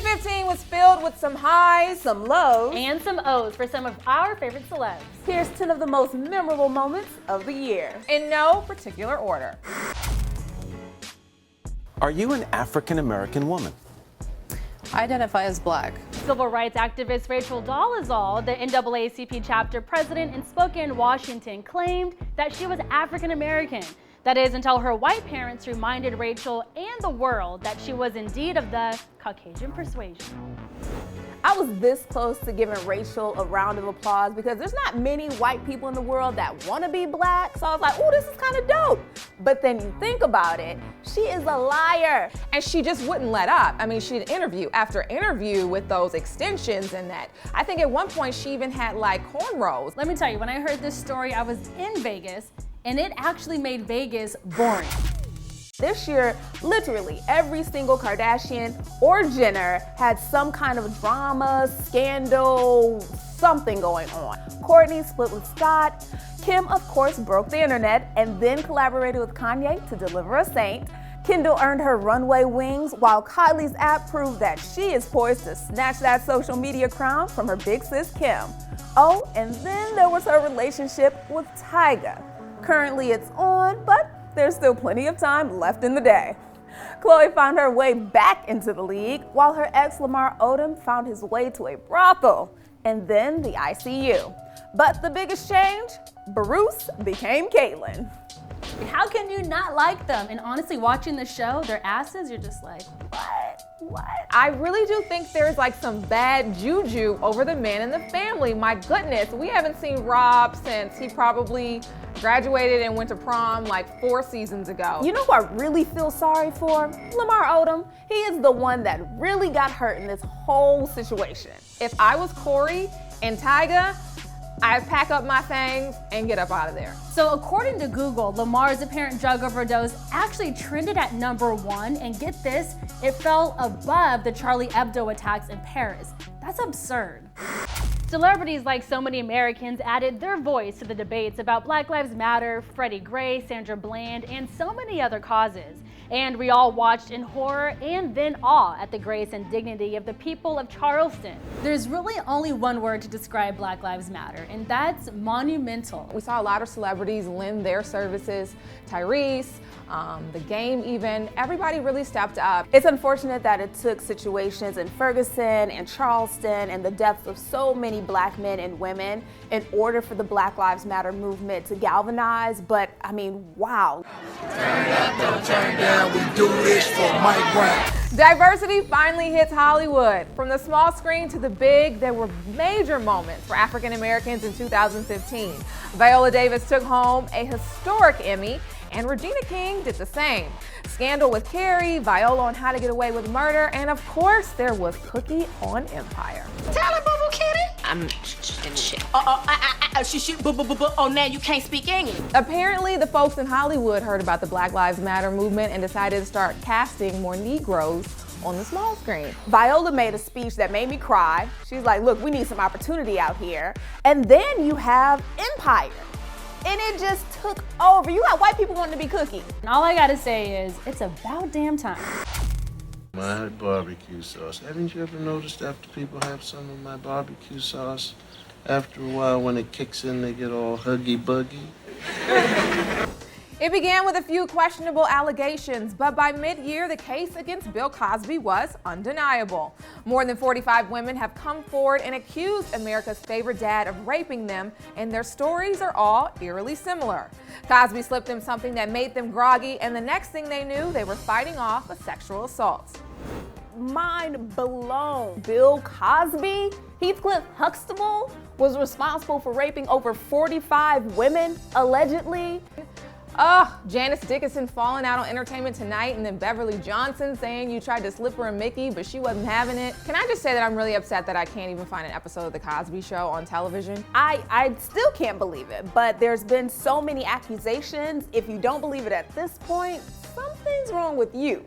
2015 was filled with some highs, some lows, and some O's for some of our favorite celebs. Here's 10 of the most memorable moments of the year. In no particular order. Are you an African-American woman? I identify as Black. Civil rights activist Rachel Dolezal, the NAACP chapter president in Spokane, Washington, claimed that she was African American. That is, until her white parents reminded Rachel and the world that she was indeed of the Caucasian persuasion. I was this close to giving Rachel a round of applause because there's not many white people in the world that want to be Black. So I was like, oh, this is kind of dope. But then you think about it, she is a liar. And she just wouldn't let up. I mean, she'd interview after interview with those extensions and that. I think at one point she even had like cornrows. Let me tell you, when I heard this story, I was in Vegas and it actually made Vegas boring. This year, literally every single Kardashian or Jenner had some kind of drama, scandal, something going on. Kourtney split with Scott. Kim, of course, broke the internet and then collaborated with Kanye to deliver a saint. Kendall earned her runway wings, while Kylie's app proved that she is poised to snatch that social media crown from her big sis Kim. Oh, and then there was her relationship with Tyga. Currently it's on, but there's still plenty of time left in the day. Khloe found her way back into the league, while her ex Lamar Odom found his way to a brothel, and then the ICU. But the biggest change, Bruce became Caitlyn. How can you not like them? And honestly, watching the show, their asses, you're just like, What? I really do think there's like some bad juju over the man in the family. My goodness, we haven't seen Rob since he probably graduated and went to prom like 4 seasons ago. You know who I really feel sorry for? Lamar Odom. He is the one that really got hurt in this whole situation. If I was Corey and Tyga, I'd pack up my things and get up out of there. So according to Google, Lamar's apparent drug overdose actually trended at #1, and get this, it fell above the Charlie Hebdo attacks in Paris. That's absurd. Celebrities, like so many Americans, added their voice to the debates about Black Lives Matter, Freddie Gray, Sandra Bland, and so many other causes. And we all watched in horror and then awe at the grace and dignity of the people of Charleston. There's really only one word to describe Black Lives Matter, and that's monumental. We saw a lot of celebrities lend their services. Tyrese, The Game even, everybody really stepped up. It's unfortunate that it took situations in Ferguson and Charleston and the deaths of so many Black men and women in order for the Black Lives Matter movement to galvanize, but I mean, wow. Turn up, don't turn down, we do this for Mike Brown. Diversity finally hits Hollywood. From the small screen to the big, there were major moments for African Americans in 2015. Viola Davis took home a historic Emmy, and Regina King did the same. Scandal with Carrie, Viola on How to Get Away with Murder, and of course, there was Cookie on Empire. Tell her, boo-boo kitty. I'm shit. Oh, now you can't speak English. Apparently, the folks in Hollywood heard about the Black Lives Matter movement and decided to start casting more Negroes on the small screen. Viola made a speech that made me cry. She's like, look, we need some opportunity out here. And then you have Empire. And it just took over. You got white people wanting to be Cookie. And all I gotta say is, it's about damn time. My barbecue sauce. Haven't you ever noticed after people have some of my barbecue sauce, after a while when it kicks in, they get all huggy-buggy? It began with a few questionable allegations, but by mid-year, the case against Bill Cosby was undeniable. More than 45 women have come forward and accused America's favorite dad of raping them, and their stories are all eerily similar. Cosby slipped them something that made them groggy, and the next thing they knew, they were fighting off a sexual assault. Mind blown. Bill Cosby? Heathcliff Huxtable was responsible for raping over 45 women, allegedly. Janice Dickinson falling out on Entertainment Tonight, and then Beverly Johnson saying you tried to slip her a Mickey, but she wasn't having it. Can I just say that I'm really upset that I can't even find an episode of The Cosby Show on television? I still can't believe it, but there's been so many accusations. If you don't believe it at this point, something's wrong with you.